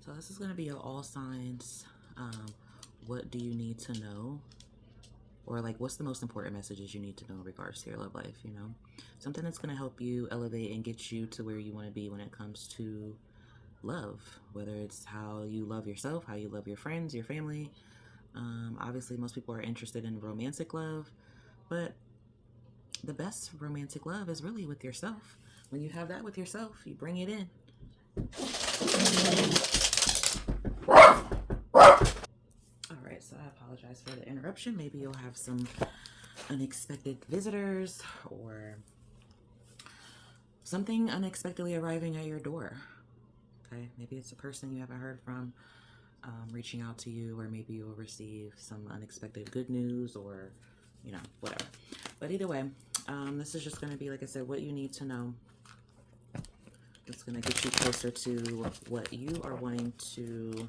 So this is going to be all signs. What do you need to know? Or like, what's the most important messages you need to know in regards to your love life, you know? Something that's going to help you elevate and get you to where you want to be when it comes to love. Whether it's how you love yourself, how you love your friends, your family. Obviously, most people are interested in romantic love. But the best romantic love is really with yourself. When you have that with yourself, you bring it in. All right, so I apologize for the interruption. Maybe you'll have some unexpected visitors or something unexpectedly arriving at your door. Okay, maybe it's a person you haven't heard from reaching out to you, or maybe you'll receive some unexpected good news, or you know, whatever. But either way, this is just going to be, like I said, what you need to know. It's going to get you closer to what you are wanting to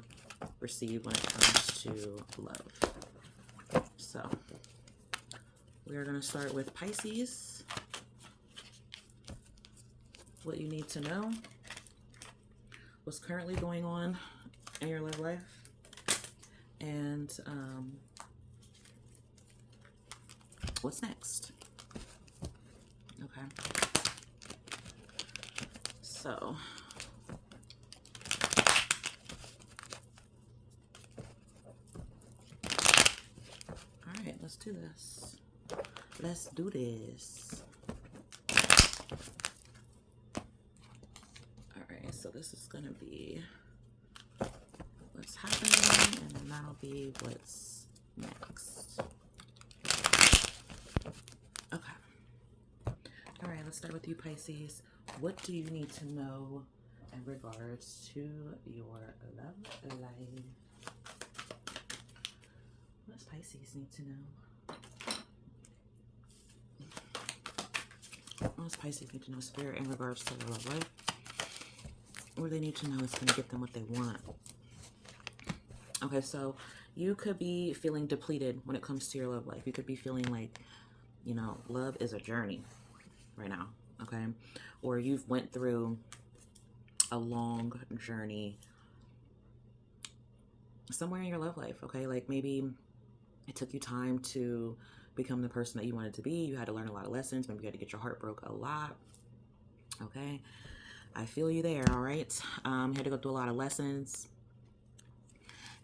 receive when it comes to love. So we are going to start with Pisces. What you need to know. What's currently going on in your love life. And what's next. Okay. So all right, let's do this. Let's do this. All right, so this is gonna be what's happening, and then that'll be what's next. Okay. All right, let's start with you, Pisces. What do you need to know in regards to your love life? What does Pisces need to know? What does Pisces need to know, Spirit, in regards to their love life? What they need to know is going to get them what they want. Okay, so you could be feeling depleted when it comes to your love life. You could be feeling like, you know, love is a journey right now, okay? Or you've went through a long journey somewhere in your love life, okay? Like maybe it took you time to become the person that you wanted to be. You had to learn a lot of lessons. Maybe you had to get your heart broke a lot, okay? I feel you there, all right? You had to go through a lot of lessons.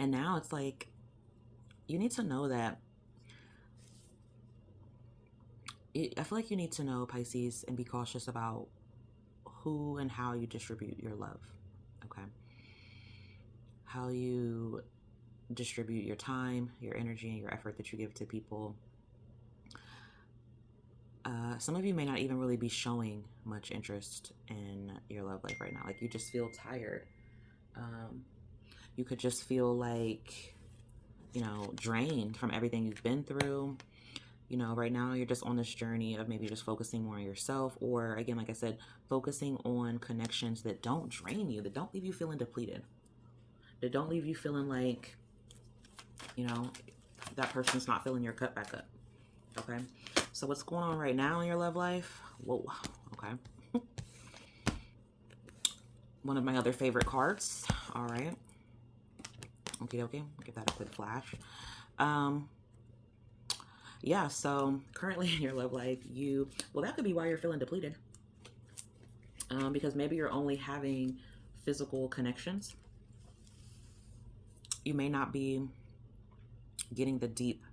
And now it's like, you need to know that, I feel like you need to know, Pisces, and be cautious about who and how you distribute your love, okay? How you distribute your time, your energy, and your effort that you give to people. Some of you may not even really be showing much interest in your love life right now. Like, you just feel tired. You could just feel like, you know, drained from everything you've been through. You know, right now you're just on this journey of maybe just focusing more on yourself, or again, like I said, focusing on connections that don't drain you, that don't leave you feeling depleted, that don't leave you feeling like, you know, that person's not filling your cup back up. Okay, so what's going on right now in your love life? Whoa, okay. One of my other favorite cards. All right. Okay, give that a quick flash. Yeah, so currently in your love life, well, that could be why you're feeling depleted. Because maybe you're only having physical connections. You may not be getting the deep,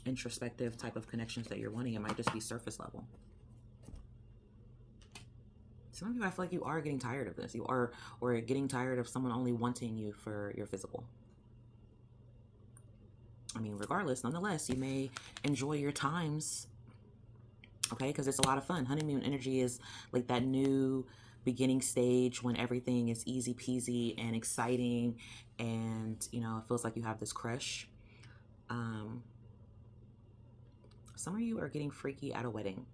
introspective type of connections that you're wanting. It might just be surface level. Some of you, I feel like you are getting tired of this. You are, or getting tired of someone only wanting you for your physical. I mean, regardless, nonetheless, you may enjoy your times, okay? Because it's a lot of fun. Honeymoon energy is like that new beginning stage when everything is easy peasy and exciting, and, you know, it feels like you have this crush. Some of you are getting freaky at a wedding.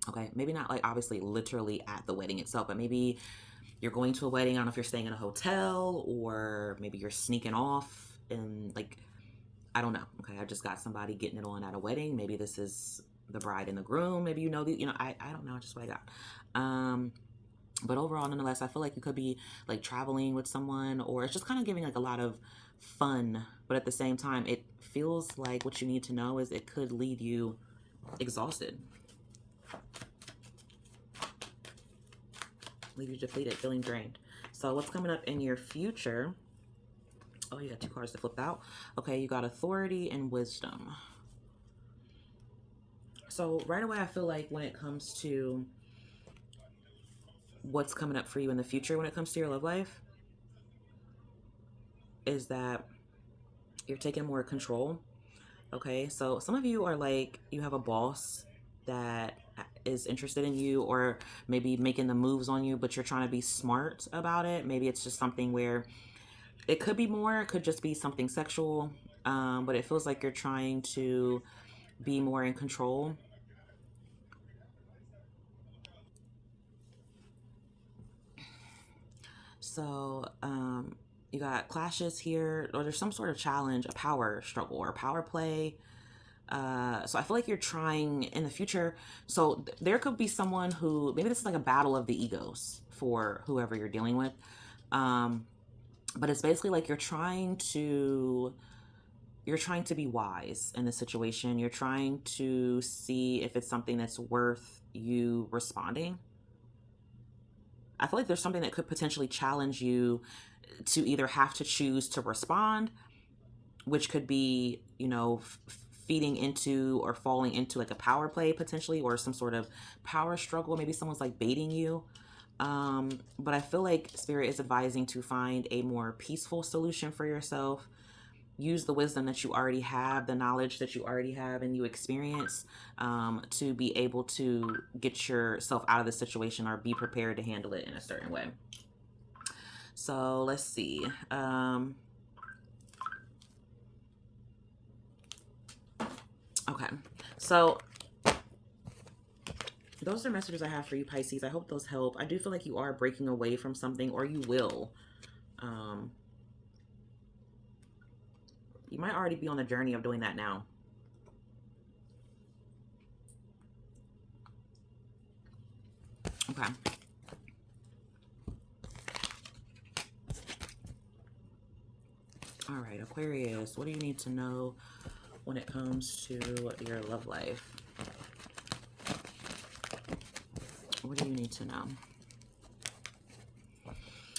Okay, maybe not like obviously literally at the wedding itself, but maybe you're going to a wedding. I don't know if you're staying in a hotel, or maybe you're sneaking off, and like, I don't know. Okay, I just got somebody getting it on at a wedding. Maybe this is the bride and the groom. Maybe you know, I don't know, just what I got. But overall, nonetheless, I feel like you could be like traveling with someone, or it's just kind of giving like a lot of fun. But at the same time, it feels like what you need to know is it could leave you exhausted, leave you depleted, feeling drained. So what's coming up in your future? Oh, you got two cards to flip out. Okay, you got authority and wisdom. So right away, I feel like when it comes to what's coming up for you in the future, when it comes to your love life, is that you're taking more control. Okay, so some of you are like, you have a boss that is interested in you, or maybe making the moves on you, but you're trying to be smart about it. Maybe it's just something where it could be more, it could just be something sexual, but it feels like you're trying to be more in control. So, you got clashes here, or there's some sort of challenge, a power struggle or power play. So I feel like you're trying in the future. So there could be someone who, maybe this is like a battle of the egos for whoever you're dealing with. Um, but it's basically like you're trying to be wise in the situation. You're trying to see if it's something that's worth you responding. I feel like there's something that could potentially challenge you to either have to choose to respond, which could be, feeding into or falling into like a power play potentially, or some sort of power struggle. Maybe someone's like baiting you. But I feel like Spirit is advising to find a more peaceful solution for yourself. Use the wisdom that you already have, the knowledge that you already have and you experience, to be able to get yourself out of the situation, or be prepared to handle it in a certain way. So let's see. Okay. So those are messages I have for you, Pisces. I hope those help. I do feel like you are breaking away from something, or you will. You might already be on the journey of doing that now. Okay. All right, Aquarius, what do you need to know when it comes to your love life? What do you need to know?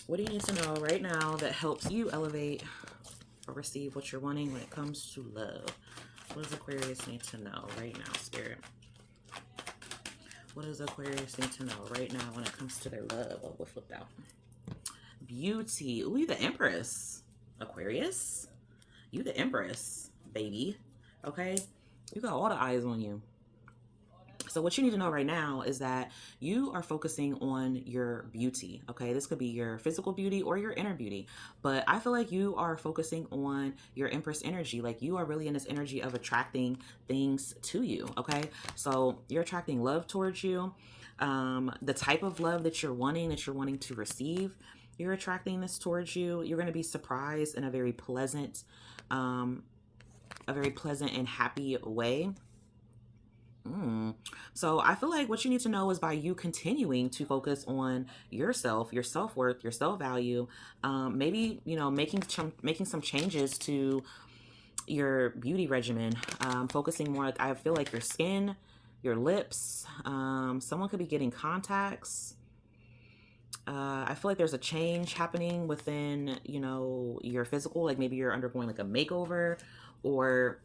What do you need to know right now that helps you elevate or receive what you're wanting when it comes to love? What does Aquarius need to know right now, Spirit? What does Aquarius need to know right now when it comes to their love? Oh, what flipped out? Beauty. Ooh, you the Empress. Aquarius. You the Empress, baby. Okay? You got all the eyes on you. So what you need to know right now is that you are focusing on your beauty, okay? This could be your physical beauty or your inner beauty, but I feel like you are focusing on your Empress energy. Like, you are really in this energy of attracting things to you, okay? So you're attracting love towards you. The type of love that you're wanting to receive, you're attracting this towards you. You're going to be surprised in a very pleasant and happy way. So I feel like what you need to know is, by you continuing to focus on yourself, your self-worth, your self-value, maybe, making some changes to your beauty regimen, focusing more, like, I feel like your skin, your lips, someone could be getting contacts. I feel like there's a change happening within, your physical, like maybe you're undergoing like a makeover, or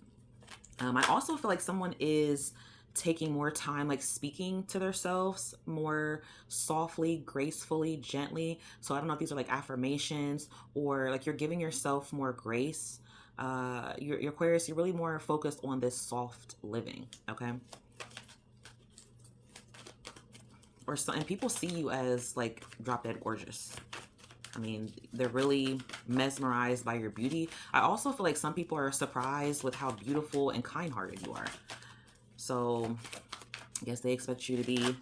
I also feel like someone is taking more time, like speaking to themselves more softly, gracefully, gently. So I don't know if these are like affirmations, or like you're giving yourself more grace. Your Aquarius, you're really more focused on this soft living, okay? Or so, and people see you as like drop dead gorgeous. I mean, they're really mesmerized by your beauty. I also feel like some people are surprised with how beautiful and kind-hearted you are. So I guess they expect you to be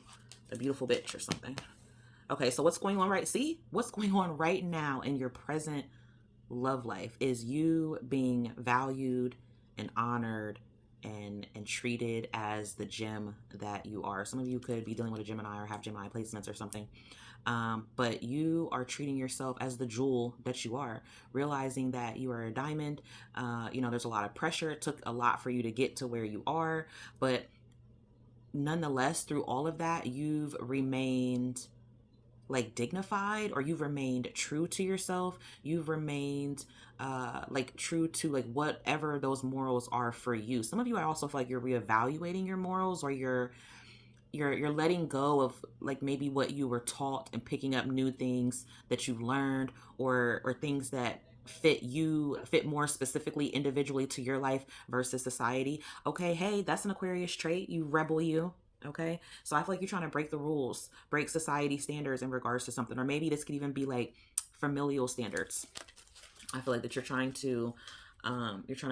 a beautiful bitch or something. Okay, so what's going on what's going on right now in your present love life is you being valued and honored and treated as the gem that you are. Some of you could be dealing with a Gemini or have Gemini placements or something. But you are treating yourself as the jewel that you are, realizing that you are a diamond. You know, there's a lot of pressure. It took a lot for you to get to where you are, but nonetheless, through all of that, you've remained like dignified, or you've remained true to yourself. You've remained like true to like whatever those morals are for you. Some of you, I also feel like you're reevaluating your morals, or you're letting go of like maybe what you were taught and picking up new things that you've learned, or things that fit more specifically individually to your life versus society. Okay, hey, that's an Aquarius trait, you rebel you. Okay, so I feel like you're trying to break the rules, break society standards in regards to something, or maybe this could even be like familial standards. I feel like that you're trying to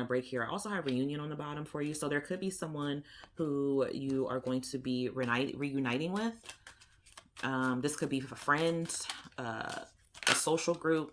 break here. I also have reunion on the bottom for you, so there could be someone who you are going to be reuniting with. This could be a friend, a social group,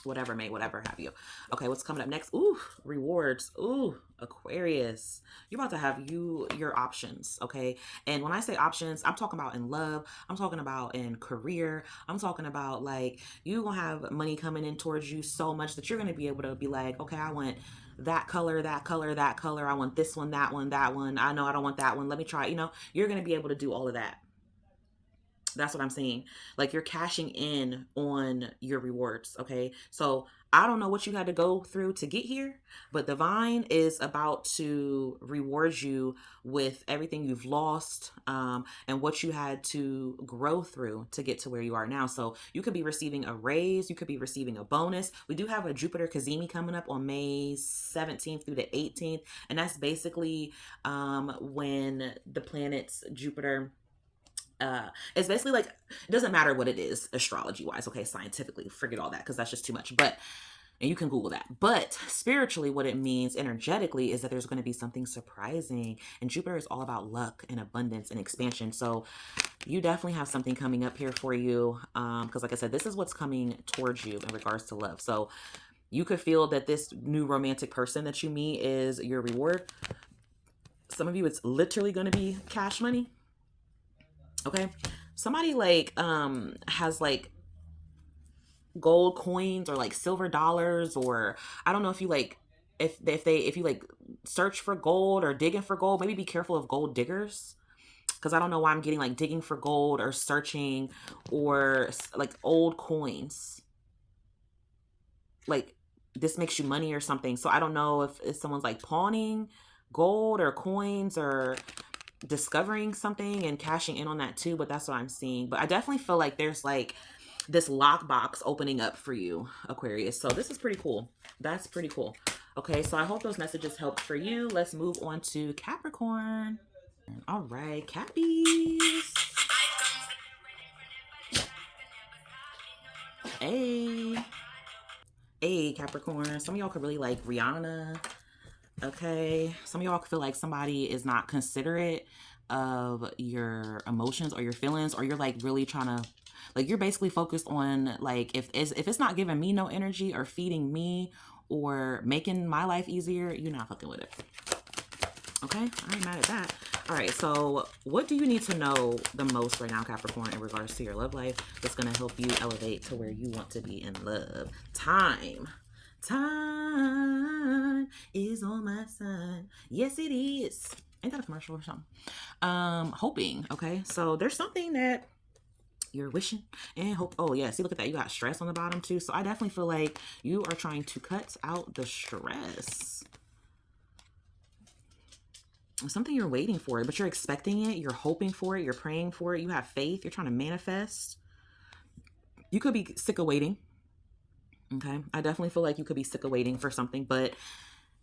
whatever have you. Okay, what's coming up next? Ooh, rewards. Ooh, Aquarius, you're about to have your options. Okay, and when I say options, I'm talking about in love, I'm talking about in career, I'm talking about like you gonna have money coming in towards you so much that you're gonna be able to be like, okay, I want that color, that color, that color, I want this one, that one, that one, I know I don't want that one, let me try. You know, you're gonna be able to do all of that. That's what I'm saying. Like you're cashing in on your rewards. Okay. So I don't know what you had to go through to get here, but Divine is about to reward you with everything you've lost, and what you had to grow through to get to where you are now. So you could be receiving a raise, you could be receiving a bonus. We do have a Jupiter Kazemi coming up on May 17th through the 18th. And that's basically when the planets Jupiter, it's basically like it doesn't matter what it is astrology wise, okay, scientifically forget all that because that's just too much. But and you can Google that. But spiritually, what it means energetically is that there's going to be something surprising. And Jupiter is all about luck and abundance and expansion. So you definitely have something coming up here for you. Because like I said, this is what's coming towards you in regards to love. So you could feel that this new romantic person that you meet is your reward. Some of you, it's literally going to be cash money. Okay. Somebody like has like gold coins or like silver dollars, or I don't know if you like if you like search for gold or digging for gold, maybe be careful of gold diggers, because I don't know why I'm getting like digging for gold or searching or like old coins. Like this makes you money or something. So I don't know if someone's like pawning gold or coins or discovering something and cashing in on that too, but that's what I'm seeing. But I definitely feel like there's like this lockbox opening up for you, Aquarius. So this is pretty cool. That's pretty cool. Okay, so I hope those messages helped for you. Let's move on to Capricorn. All right, Cappies. Hey. Hey, Capricorn. Some of y'all could really like Rihanna. Okay. Some of y'all feel like somebody is not considerate of your emotions or your feelings, or you're like really trying to, like, you're basically focused on like if it's not giving me no energy or feeding me or making my life easier, you're not fucking with it. Okay, I ain't mad at that. All right, so what do you need to know the most right now, Capricorn, in regards to your love life that's going to help you elevate to where you want to be in love? Time is on my side. Yes, it is. Ain't that a commercial or something? Hoping. Okay, so there's something that you're wishing and hope. Oh yeah, see, look at that. You got stress on the bottom too. So I definitely feel like you are trying to cut out the stress. Something you're waiting for, but you're expecting it. You're hoping for it. You're praying for it. You have faith. You're trying to manifest. You could be sick of waiting. Okay. I definitely feel like you could be sick of waiting for something, but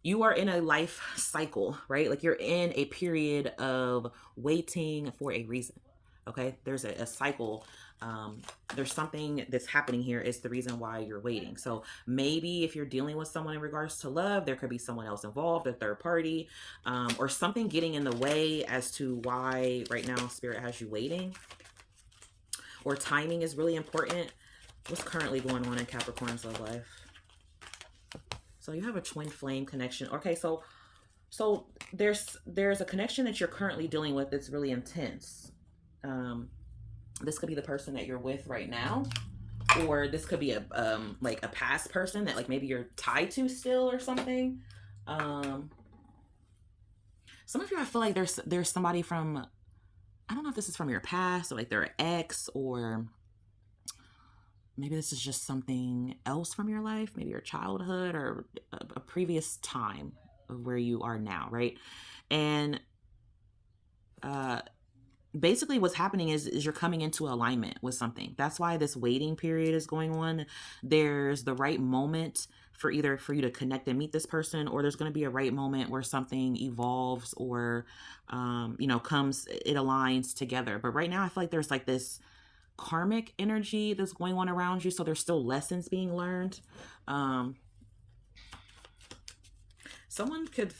you are in a life cycle, right? Like you're in a period of waiting for a reason. Okay. There's a cycle. There's something that's happening here is the reason why you're waiting. So maybe if you're dealing with someone in regards to love, there could be someone else involved, a third party, or something getting in the way as to why right now Spirit has you waiting. Or timing is really important. What's currently going on in Capricorn's love life? So you have a twin flame connection. Okay, so there's a connection that you're currently dealing with that's really intense. This could be the person that you're with right now, or this could be a like a past person that like maybe you're tied to still or something. Some of you, I feel like there's somebody from, I don't know if this is from your past or like their ex, or maybe this is just something else from your life, maybe your childhood or a previous time of where you are now, right? And uh basically what's happening is you're coming into alignment with something. That's why this waiting period is going on. There's the right moment for either for you to connect and meet this person, or there's going to be a right moment where something evolves or comes, it aligns together. But right now I feel like there's like this karmic energy that's going on around you, so there's still lessons being learned. Someone could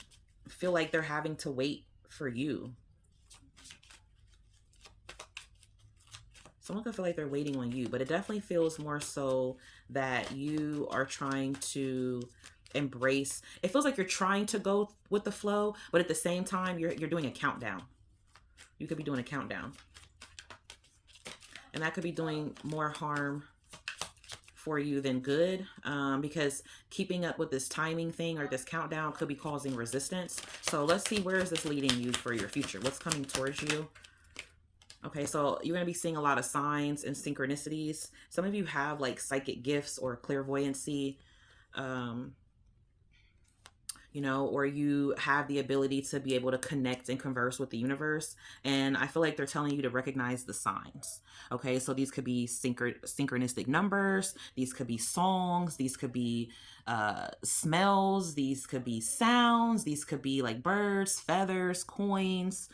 feel like they're having to wait for you. Someone could feel like they're waiting on you, but it definitely feels more so that you are trying to embrace. It feels like you're trying to go with the flow, but at the same time, you're doing a countdown. You could be doing a countdown. And that could be doing more harm for you than good, because keeping up with this timing thing or this countdown could be causing resistance. So let's see, where is this leading you for your future? What's coming towards you? Okay, so you're going to be seeing a lot of signs and synchronicities. Some of you have like psychic gifts or clairvoyancy, or you have the ability to be able to connect and converse with the universe. And I feel like they're telling you to recognize the signs. Okay, so these could be synchronistic numbers. These could be songs. These could be smells. These could be sounds. These could be like birds, feathers, coins.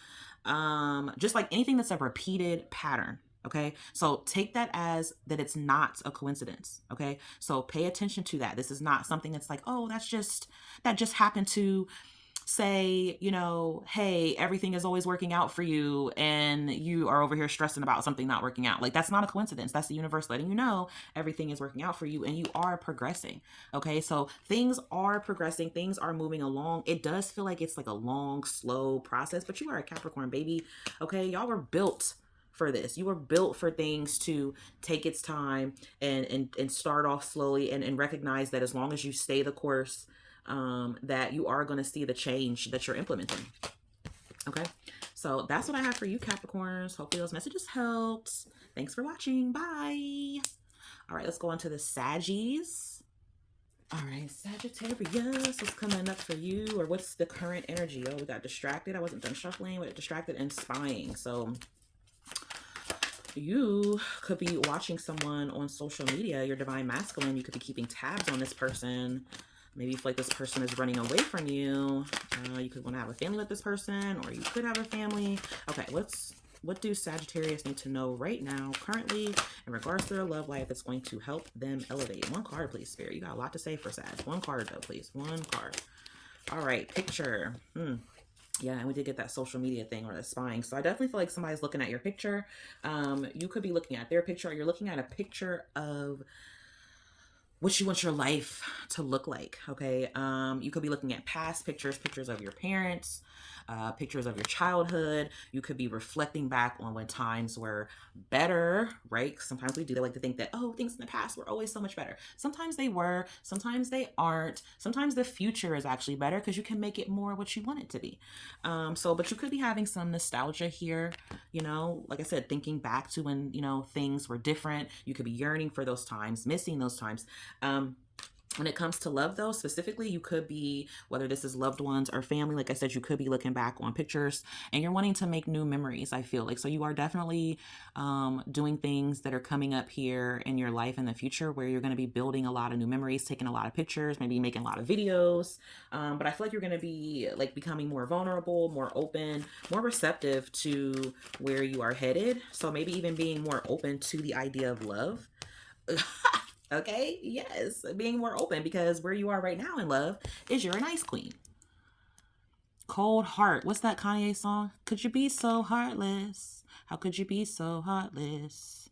Just like anything that's a repeated pattern. Okay, so take that as that it's not a coincidence. Okay, so pay attention to that. This is not something that's like, oh, that just happened to say, hey, everything is always working out for you, and you are over here stressing about something not working out. Like, that's not a coincidence. That's the universe letting you know everything is working out for you and you are progressing. Okay, so things are progressing, things are moving along. It does feel like it's like a long, slow process, but you are a Capricorn, baby. Okay, y'all were built for this. You were built for things to take its time and start off slowly, and recognize that as long as you stay the course, that you are going to see the change that you're implementing. Okay, so that's what I have for you, Capricorns. Hopefully those messages helped. Thanks for watching. Bye. All right, let's go on to the Saggies. All right, Sagittarius, what's coming up for you, or what's the current energy? Oh, we got distracted. I wasn't done shuffling, but distracted and spying. So you could be watching someone on social media, your divine masculine. You could be keeping tabs on this person. Maybe you feel like this person is running away from you. You could want to have a family with this person, or you could have a family. Okay, what do Sagittarius need to know right now, currently, in regards to their love life that's going to help them elevate? One card, please, Spirit. You got a lot to say for Sag. One card, though, please. One card. All right, picture. Yeah, and we did get that social media thing, or the spying. So I definitely feel like somebody's looking at your picture. You could be looking at their picture, or you're looking at a picture of what you want your life to look like. Okay, you could be looking at past pictures of your parents, pictures of your childhood. You could be reflecting back on when times were better, right? Sometimes we do. They like to think that, oh, things in the past were always so much better. Sometimes they were, sometimes they aren't. Sometimes the future is actually better because you can make it more what you want it to be. But you could be having some nostalgia here, like I said, thinking back to when, things were different. You could be yearning for those times, missing those times. When it comes to love, though, specifically, you could be, whether this is loved ones or family, like I said, you could be looking back on pictures and you're wanting to make new memories, I feel like. So you are definitely doing things that are coming up here in your life in the future where you're going to be building a lot of new memories, taking a lot of pictures, maybe making a lot of videos. But I feel like you're going to be like becoming more vulnerable, more open, more receptive to where you are headed. So maybe even being more open to the idea of love. Okay, yes, being more open, because where you are right now in love is you're an ice queen. Cold heart. What's that Kanye song? Could you be so heartless? How could you be so heartless?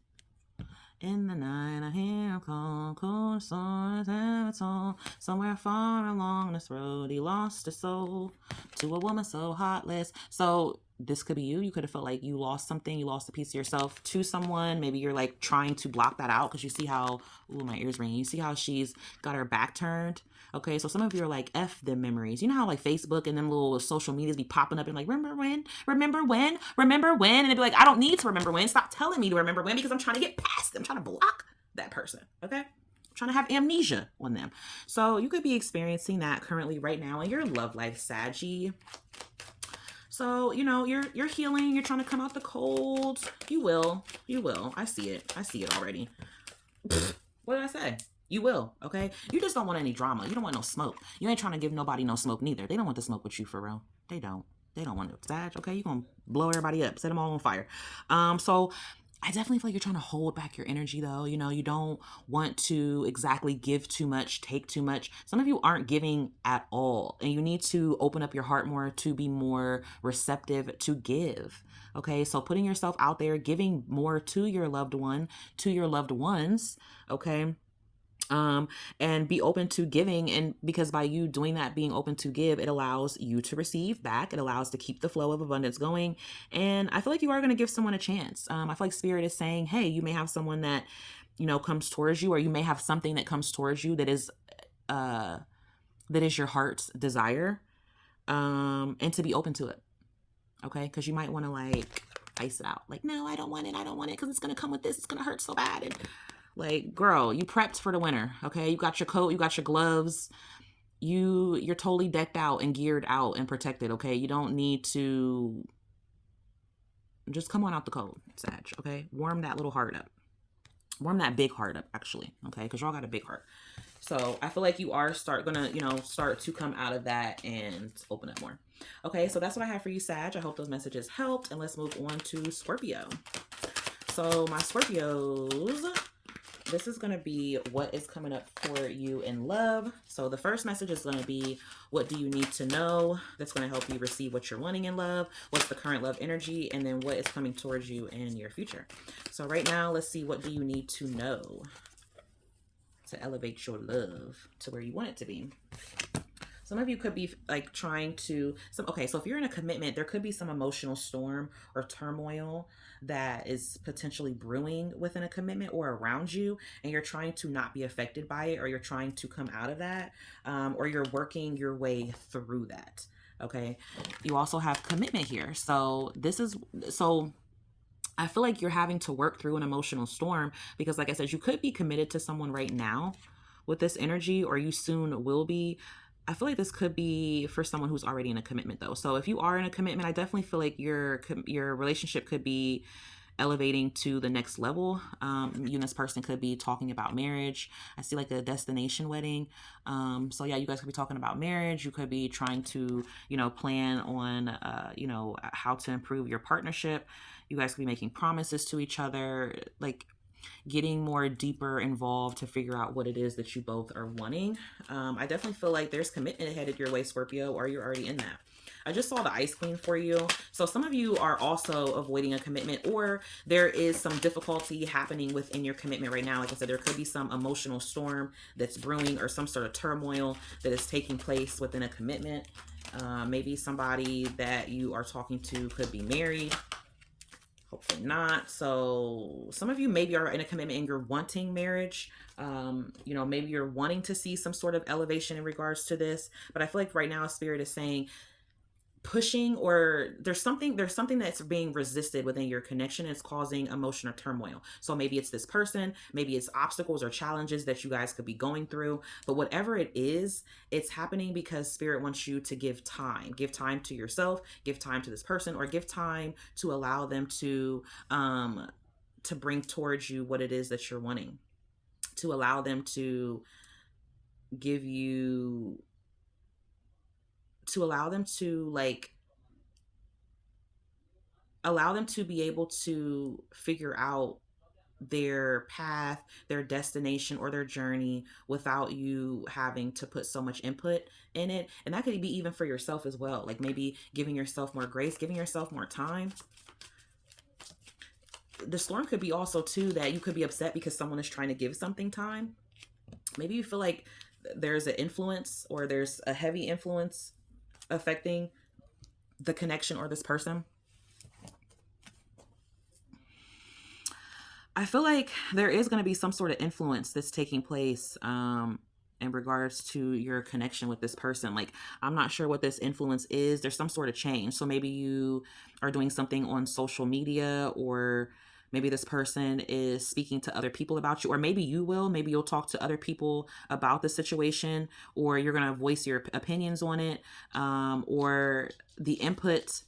In the night I hear a cold, cold sores have its own. Somewhere far along this road he lost his soul to a woman so heartless. So this could be you. You could have felt like you lost something, you lost a piece of yourself to someone. Maybe you're like trying to block that out because you see how, ooh, my ear's ringing. You see how she's got her back turned. Okay, so some of you are like, F them memories. You know how like Facebook and them little social medias be popping up and like, remember when, remember when, remember when? And it'd be like, I don't need to remember when. Stop telling me to remember when because I'm trying to get past them. I'm trying to block that person. Okay? I'm trying to have amnesia on them. So you could be experiencing that currently right now in your love life, Saggy. So, you know, you're healing, you're trying to come out the cold. You will. You will. I see it. I see it already. What did I say? You will, okay? You just don't want any drama. You don't want no smoke. You ain't trying to give nobody no smoke neither. They don't want to smoke with you for real. They don't. They don't want to. Sag, okay? You're going to blow everybody up. Set them all on fire. So I definitely feel like you're trying to hold back your energy though. You know, you don't want to exactly give too much, take too much. Some of you aren't giving at all, and you need to open up your heart more to be more receptive to give. Okay, so putting yourself out there, giving more to your loved one, to your loved ones, okay? And be open to giving. And because by you doing that, being open to give, it allows you to receive back. It allows to keep the flow of abundance going. And I feel like you are going to give someone a chance. I feel like Spirit is saying, hey, you may have someone that, you know, comes towards you, or you may have something that comes towards you that is your heart's desire. And to be open to it. Okay. Cause you might want to like ice it out. Like, no, I don't want it. I don't want it. Cause it's going to come with this. It's going to hurt so bad. And like, girl, you prepped for the winter, okay? You got your coat, you got your gloves. You're totally decked out and geared out and protected, okay? You don't need to just come on out the cold, Sag, okay? Warm that little heart up. Warm that big heart up, actually, okay? Because y'all got a big heart. So I feel like you are start to come out of that and open up more. Okay, so that's what I have for you, Sag. I hope those messages helped. And let's move on to Scorpio. So my Scorpios, this is going to be what is coming up for you in love. So the first message is going to be, what do you need to know? That's going to help you receive what you're wanting in love. What's the current love energy? And then what is coming towards you in your future? So right now, let's see, what do you need to know to elevate your love to where you want it to be? Some of you could be like trying to, so if you're in a commitment, there could be some emotional storm or turmoil that is potentially brewing within a commitment or around you, and you're trying to not be affected by it, or you're trying to come out of that, or you're working your way through that. Okay. You also have commitment here. So I feel like you're having to work through an emotional storm because, like I said, you could be committed to someone right now with this energy, or you soon will be. I feel like this could be for someone who's already in a commitment though. So if you are in a commitment, I definitely feel like your relationship could be elevating to the next level. You and this person could be talking about marriage. I see like a destination wedding. So yeah, you guys could be talking about marriage. You could be trying to, plan on, how to improve your partnership. You guys could be making promises to each other, like getting more deeper involved to figure out what it is that you both are wanting. I definitely feel like there's commitment headed your way, Scorpio, or you're already in that. I just saw the Ice Queen for you. So some of you are also avoiding a commitment, or there is some difficulty happening within your commitment right now. Like I said, there could be some emotional storm that's brewing, or some sort of turmoil that is taking place within a commitment. Maybe somebody that you are talking to could be married. Hopefully not. So some of you maybe are in a commitment and you're wanting marriage. Maybe you're wanting to see some sort of elevation in regards to this. But I feel like right now Spirit is saying pushing, or there's something that's being resisted within your connection. It's causing emotional turmoil. So maybe it's this person, maybe it's obstacles or challenges that you guys could be going through, but whatever it is, it's happening because Spirit wants you to give time to yourself, give time to this person, or give time to allow them to bring towards you what it is that you're wanting, to allow them to give you, to allow them to be able to figure out their path, their destination, or their journey without you having to put so much input in it. And that could be even for yourself as well. Like maybe giving yourself more grace, giving yourself more time. The storm could be also too that you could be upset because someone is trying to give something time. Maybe you feel like there's an influence, or there's a heavy influence affecting the connection or this person. I feel like there is going to be some sort of influence that's taking place in regards to your connection with this person. Like, I'm not sure what this influence is. There's some sort of change. So maybe you are doing something on social media, or maybe this person is speaking to other people about you, or maybe you will. Maybe you'll talk to other people about the situation, or you're going to voice your opinions on it, or the input.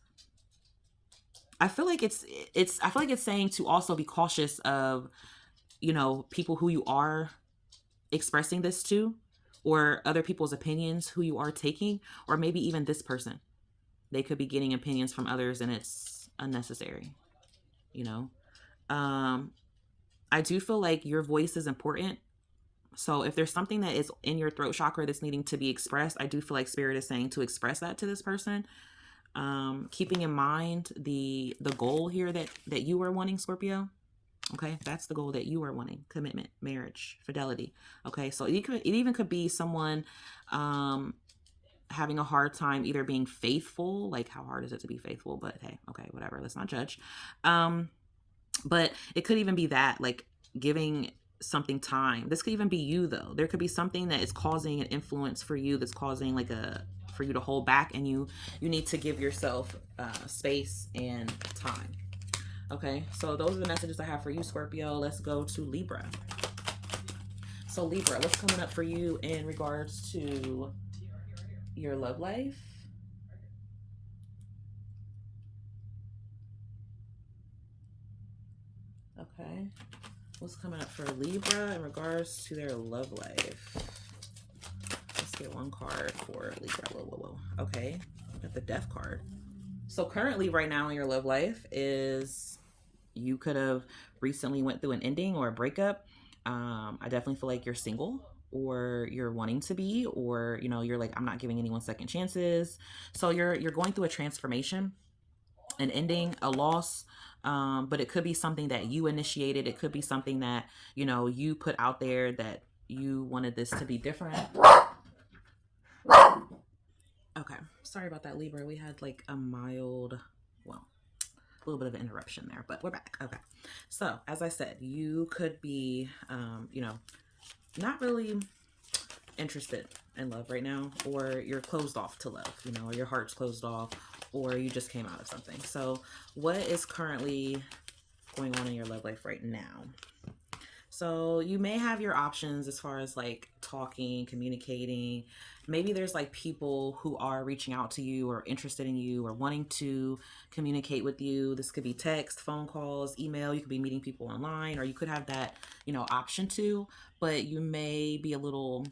I feel like I feel like it's saying to also be cautious of, people who you are expressing this to, or other people's opinions who you are taking, or maybe even this person. They could be getting opinions from others and it's unnecessary, you know. Um I do feel like your voice is important. So if there's something that is in your throat chakra that's needing to be expressed, I do feel like spirit is saying to express that to this person. Keeping in mind the goal here that you are wanting, Scorpio. Okay, that's the goal that you are wanting: commitment, marriage, fidelity. Okay, so it even could be someone having a hard time either being faithful. Like, how hard is it to be faithful? But hey, okay, whatever, let's not judge. But it could even be that, like, giving something time. This could even be you, though. There could be something that is causing an influence for you, that's causing like for you to hold back, and you need to give yourself space and time. Okay, so those are the messages I have for you, Scorpio. Let's go to Libra. So Libra, what's coming up for you in regards to your love life? Okay, what's coming up for Libra in regards to their love life? Let's get one card for Libra. Whoa. Okay, we got the Death card. So currently, right now in your love life, is you could have recently went through an ending or a breakup. I definitely feel like you're single, or you're wanting to be, or you're like, I'm not giving anyone second chances. So you're going through a transformation, an ending, a loss. But it could be something that you initiated. It could be something that you put out there, that you wanted this to be different. Okay, sorry about that, Libra. We had like a mild, well, a little bit of an interruption there, but we're back. Okay, so as I said, you could be not really interested in love right now, or you're closed off to love, or your heart's closed off, or you just came out of something. So what is currently going on in your love life right now? So you may have your options as far as like talking, communicating. Maybe there's like people who are reaching out to you, or interested in you, or wanting to communicate with you. This could be text, phone calls, email. You could be meeting people online, or you could have that, option too, but you may be a little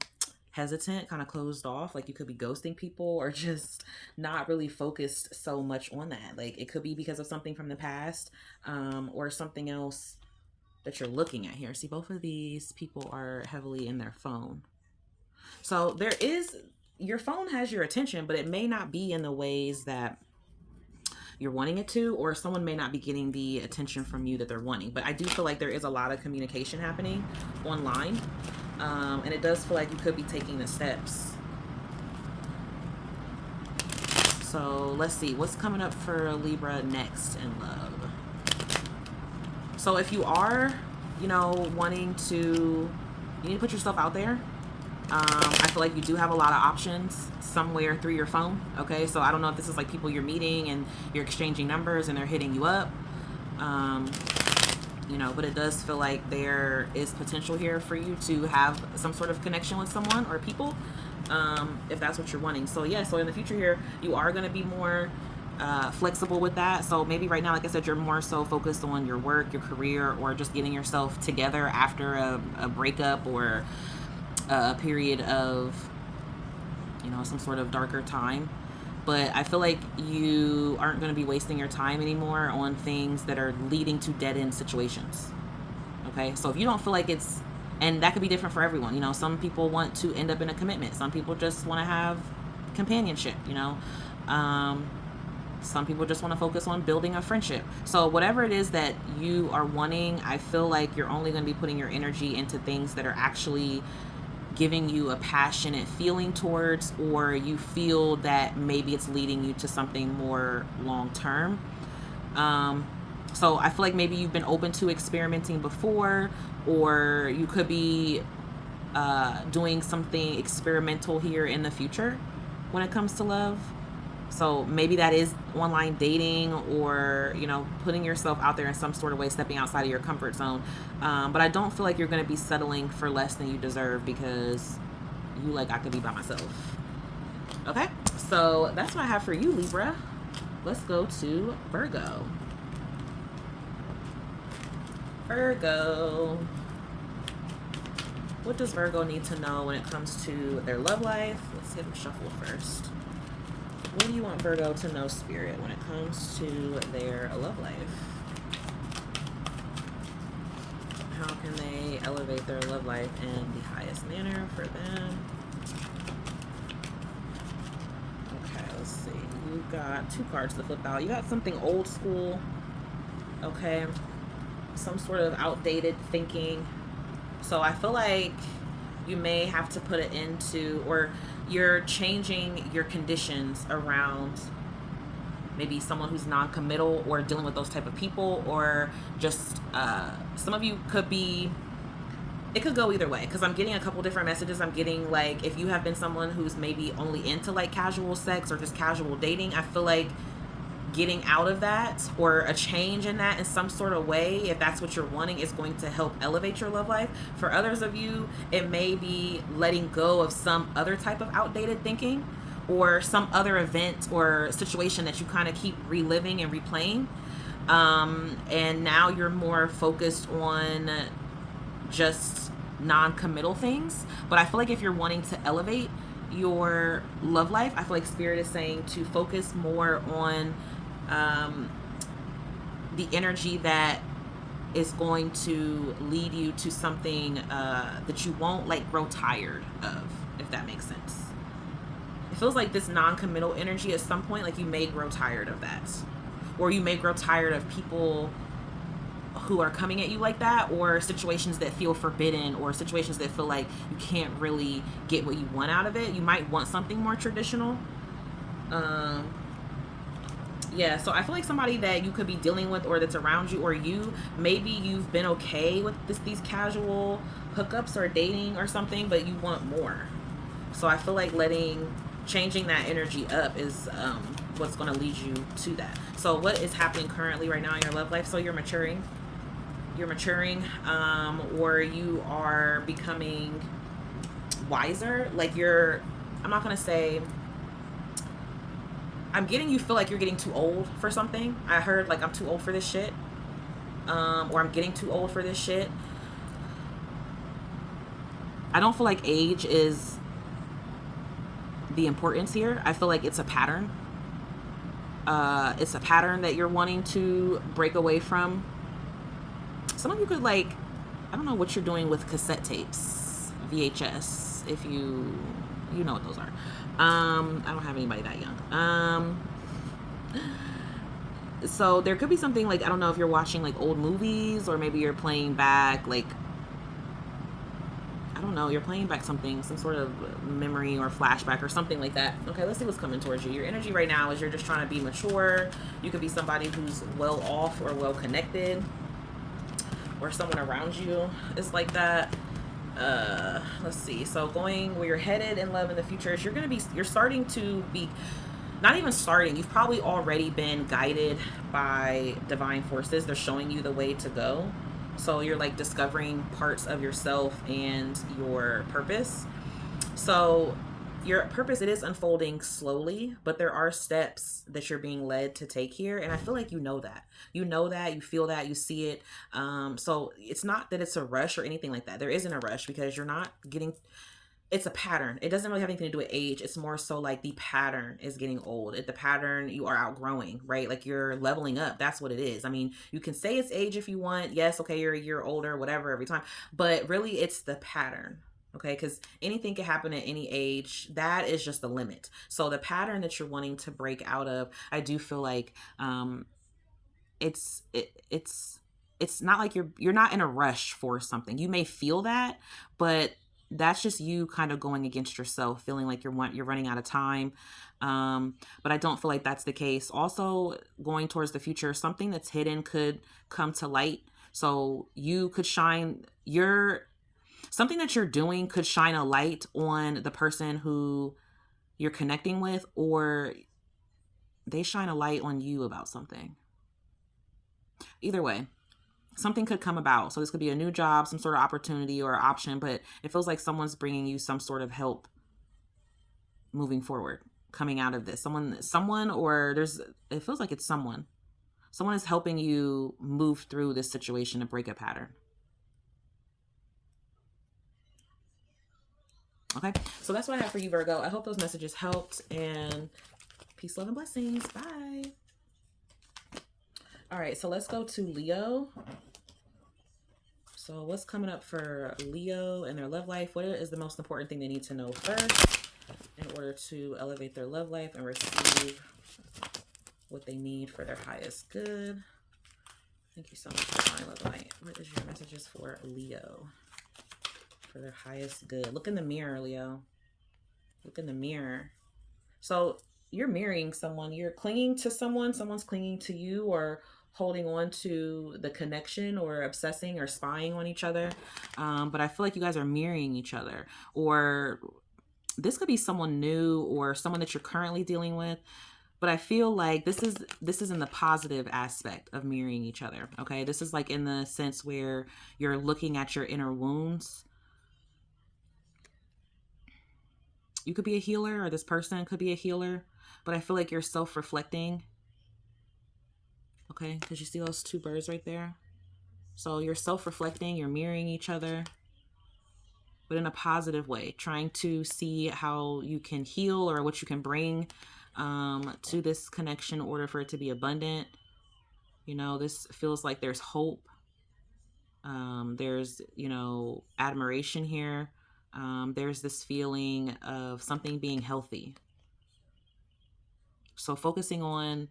hesitant, kind of closed off. Like, you could be ghosting people, or just not really focused so much on that. Like, it could be because of something from the past, or something else that you're looking at here. See, both of these people are heavily in their phone. So your phone has your attention, but it may not be in the ways that you're wanting it to, or someone may not be getting the attention from you that they're wanting. But I do feel like there is a lot of communication happening online. And it does feel like you could be taking the steps. So let's see what's coming up for Libra next in love. So if you are, wanting to, you need to put yourself out there. I feel like you do have a lot of options somewhere through your phone. Okay, so I don't know if this is like people you're meeting and you're exchanging numbers and they're hitting you up. But it does feel like there is potential here for you to have some sort of connection with someone or people, if that's what you're wanting. So yeah, so in the future here, you are going to be more flexible with that. So maybe right now, like I said, you're more so focused on your work, your career, or just getting yourself together after a breakup, or a period of some sort of darker time. But I feel like you aren't going to be wasting your time anymore on things that are leading to dead-end situations. Okay, so if you don't feel like it's, and that could be different for everyone. Some people want to end up in a commitment. Some people just want to have companionship. Some people just want to focus on building a friendship. So whatever it is that you are wanting, I feel like you're only going to be putting your energy into things that are actually giving you a passionate feeling towards, or you feel that maybe it's leading you to something more long term. So I feel like maybe you've been open to experimenting before, or you could be doing something experimental here in the future when it comes to love. So maybe that is online dating, or, you know, putting yourself out there in some sort of way, stepping outside of your comfort zone. But I don't feel like you're going to be settling for less than you deserve, because you like, I could be by myself. Okay, so that's what I have for you, Libra. Let's go to Virgo. Virgo. What does Virgo need to know when it comes to their love life? Let's get them shuffled first. What do you want Virgo to know, Spirit, when it comes to their love life? How can they elevate their love life in the highest manner for them? Okay, let's see. You got 2 cards to flip out. You got something old school, okay? Some sort of outdated thinking. So I feel like you may have to put it into, or you're changing your conditions around maybe someone who's non-committal, or dealing with those type of people, or just some of you could be, it could go either way, because I'm getting a couple different messages. I'm getting like, if you have been someone who's maybe only into like casual sex or just casual dating, I feel like getting out of that, or a change in that in some sort of way, if that's what you're wanting, is going to help elevate your love life. For others of you, it may be letting go of some other type of outdated thinking, or some other event or situation that you kind of keep reliving and replaying, and now you're more focused on just non-committal things. But I feel like if you're wanting to elevate your love life, I feel like Spirit is saying to focus more on the energy that is going to lead you to something that you won't like grow tired of, if that makes sense. It feels like this non-committal energy, at some point, like you may grow tired of that, or you may grow tired of people who are coming at you like that, or situations that feel forbidden, or situations that feel like you can't really get what you want out of it. You might want something more traditional. Yeah, so I feel like somebody that you could be dealing with, or that's around you, or you, maybe you've been okay with these casual hookups or dating or something, but you want more. So I feel like changing that energy up is what's going to lead you to that. So what is happening currently right now in your love life? So you're maturing, or you are becoming wiser. Like I'm not going to say, I'm getting, you feel like you're getting too old for something. I heard like, I'm too old for this shit, or I'm getting too old for this shit. I don't feel like age is the importance here. I feel like it's a pattern. It's a pattern that you're wanting to break away from. Some of you could, like, I don't know what you're doing with cassette tapes, VHS, if you know what those are. I don't have anybody that young. So there could be something like, I don't know if you're watching like old movies, or maybe you're playing back, like, I don't know, you're playing back something, some sort of memory or flashback or something like that. Okay, let's see what's coming towards you. Your energy right now is you're just trying to be mature. You could be somebody who's well off or well connected, or someone around you is like that. Let's see. So going where you're headed in love in the future is you're starting to be, not even starting, you've probably already been guided by divine forces. They're showing you the way to go. So you're like discovering parts of yourself and your purpose. So your purpose, it is unfolding slowly, but there are steps that you're being led to take here. And I feel like you know that. You feel that, you see it. So it's not that it's a rush or anything like that. There isn't a rush, because you're not getting, it's a pattern. It doesn't really have anything to do with age. It's more so like the pattern is getting old. The pattern you are outgrowing, right? Like you're leveling up. That's what it is. I mean, you can say it's age if you want. Yes, okay, you're a year older, whatever, every time. But really, it's the pattern. Okay, because anything can happen at any age. That is just the limit. So the pattern that you're wanting to break out of, I do feel like it's it's not like you're not in a rush for something. You may feel that, but that's just you kind of going against yourself, feeling like you're running out of time. But I don't feel like that's the case. Also, going towards the future, something that's hidden could come to light. So you could shine your something that you're doing could shine a light on the person who you're connecting with, or they shine a light on you about something. Either way, something could come about. So this could be a new job, some sort of opportunity or option, but it feels like someone's bringing you some sort of help moving forward, coming out of this. Someone, or it feels like it's someone. Someone is helping you move through this situation to break a pattern. Okay, so that's what I have for you, Virgo. I hope those messages helped, and peace, love, and blessings. Bye. All right, so let's go to Leo. So what's coming up for Leo and their love life? What is the most important thing they need to know first in order to elevate their love life and receive what they need for their highest good? Thank you so much for my love light. What is your messages for Leo for their highest good? Look in the mirror, Leo. Look in the mirror. So you're mirroring someone. You're clinging to someone. Someone's clinging to you, or holding on to the connection, or obsessing or spying on each other. But I feel like you guys are mirroring each other, or this could be someone new or someone that you're currently dealing with. But I feel like this is in the positive aspect of mirroring each other. Okay, this is like in the sense where you're looking at your inner wounds. You could be a healer, or this person could be a healer, but I feel like you're self-reflecting. Okay, because you see those two birds right there? So you're self-reflecting, you're mirroring each other, but in a positive way, trying to see how you can heal or what you can bring to this connection in order for it to be abundant. You know, this feels like there's hope. There's, admiration here. There's this feeling of something being healthy. So focusing on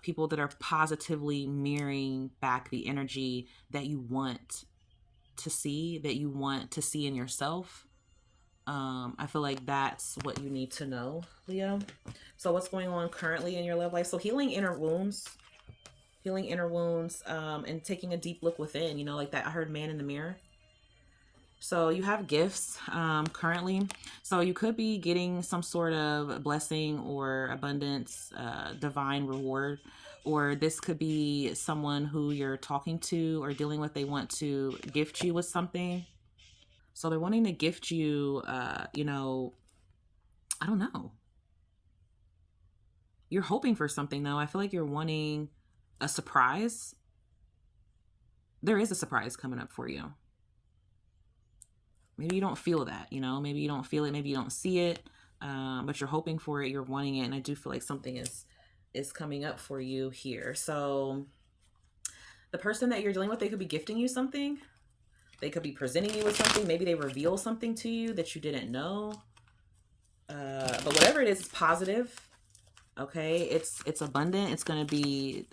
people that are positively mirroring back the energy that you want to see, in yourself. I feel like that's what you need to know, Leo. So what's going on currently in your love life? So healing inner wounds, and taking a deep look within, like that. I heard man in the mirror. So you have gifts currently. So you could be getting some sort of blessing or abundance, divine reward, or this could be someone who you're talking to or dealing with. They want to gift you with something. So they're wanting to gift you, I don't know. You're hoping for something, though. I feel like you're wanting a surprise. There is a surprise coming up for you. Maybe you don't feel that, maybe you don't feel it, maybe you don't see it, but you're hoping for it, you're wanting it. And I do feel like something is coming up for you here. So the person that you're dealing with, they could be gifting you something. They could be presenting you with something. Maybe they reveal something to you that you didn't know. But whatever it is, it's positive. Okay, it's abundant. It's going to be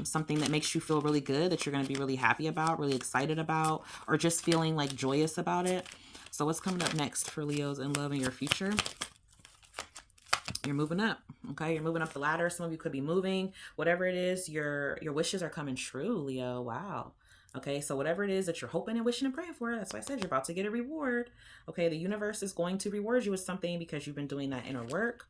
something that makes you feel really good, that you're going to be really happy about, really excited about, or just feeling like joyous about it. So what's coming up next for Leos in love in your future? You're moving up. Okay, you're moving up the ladder. Some of you could be moving. Whatever it is, your wishes are coming true, Leo. Wow. Okay, so whatever it is that you're hoping and wishing and praying for, that's why I said you're about to get a reward. Okay, the universe is going to reward you with something because you've been doing that inner work.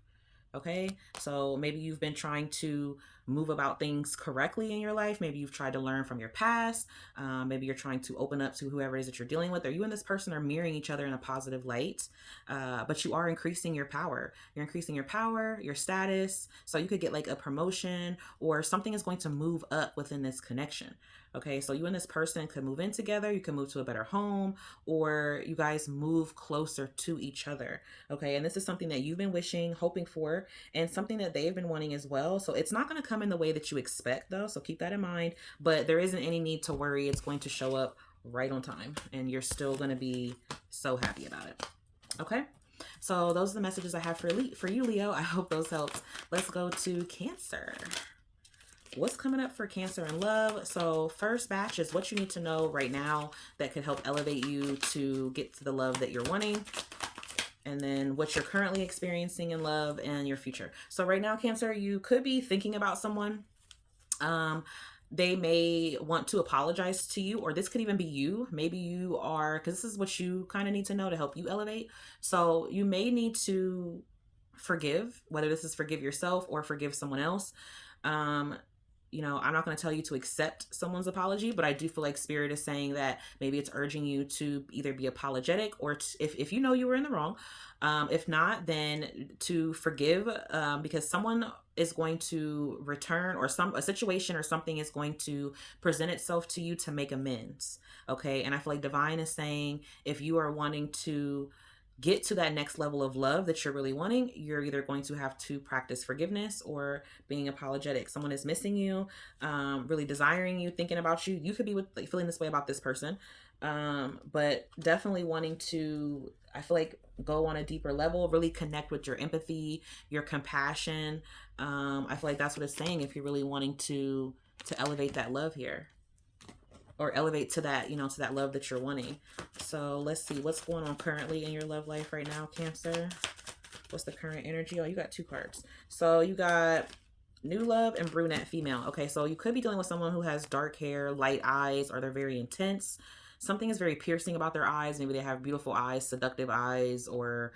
Okay, so maybe you've been trying to move about things correctly in your life. Maybe you've tried to learn from your past. Maybe you're trying to open up to whoever it is that you're dealing with, or you and this person are mirroring each other in a positive light. But you are increasing your power. You're increasing your power, your status. So you could get like a promotion, or something is going to move up within this connection. Okay, so you and this person could move in together. You can move to a better home, or you guys move closer to each other. Okay, and this is something that you've been wishing, hoping for, and something that they've been wanting as well. So it's not going to come in the way that you expect, though. So keep that in mind. But there isn't any need to worry. It's going to show up right on time, and you're still going to be so happy about it. Okay, so those are the messages I have for you, Leo. I hope those helped. Let's go to Cancer. what's coming up for Cancer in love? So first batch is what you need to know right now that could help elevate you to get to the love that you're wanting. And then what you're currently experiencing in love and your future. So right now, Cancer, you could be thinking about someone. They may want to apologize to you, or this could even be you. Maybe you are, because this is what you kind of need to know to help you elevate. So you may need to forgive, whether this is forgive yourself or forgive someone else. I'm not going to tell you to accept someone's apology, but I do feel like Spirit is saying that maybe it's urging you to either be apologetic or if you know you were in the wrong. If not, then to forgive, because someone is going to return, or a situation or something is going to present itself to you to make amends. Okay. And I feel like Divine is saying, if you are wanting to get to that next level of love that you're really wanting, you're either going to have to practice forgiveness or being apologetic. Someone is missing you, really desiring you, thinking about you. You could be feeling this way about this person, but definitely wanting to, I feel like, go on a deeper level, really connect with your empathy, your compassion. I feel like that's what it's saying, if you're really wanting to elevate that love here, or elevate to that, to that love that you're wanting. So let's see what's going on currently in your love life right now, Cancer. What's the current energy? Oh, you got 2 cards. So you got new love and brunette female. Okay, so you could be dealing with someone who has dark hair, light eyes, or they're very intense. Something is very piercing about their eyes. Maybe they have beautiful eyes, seductive eyes, or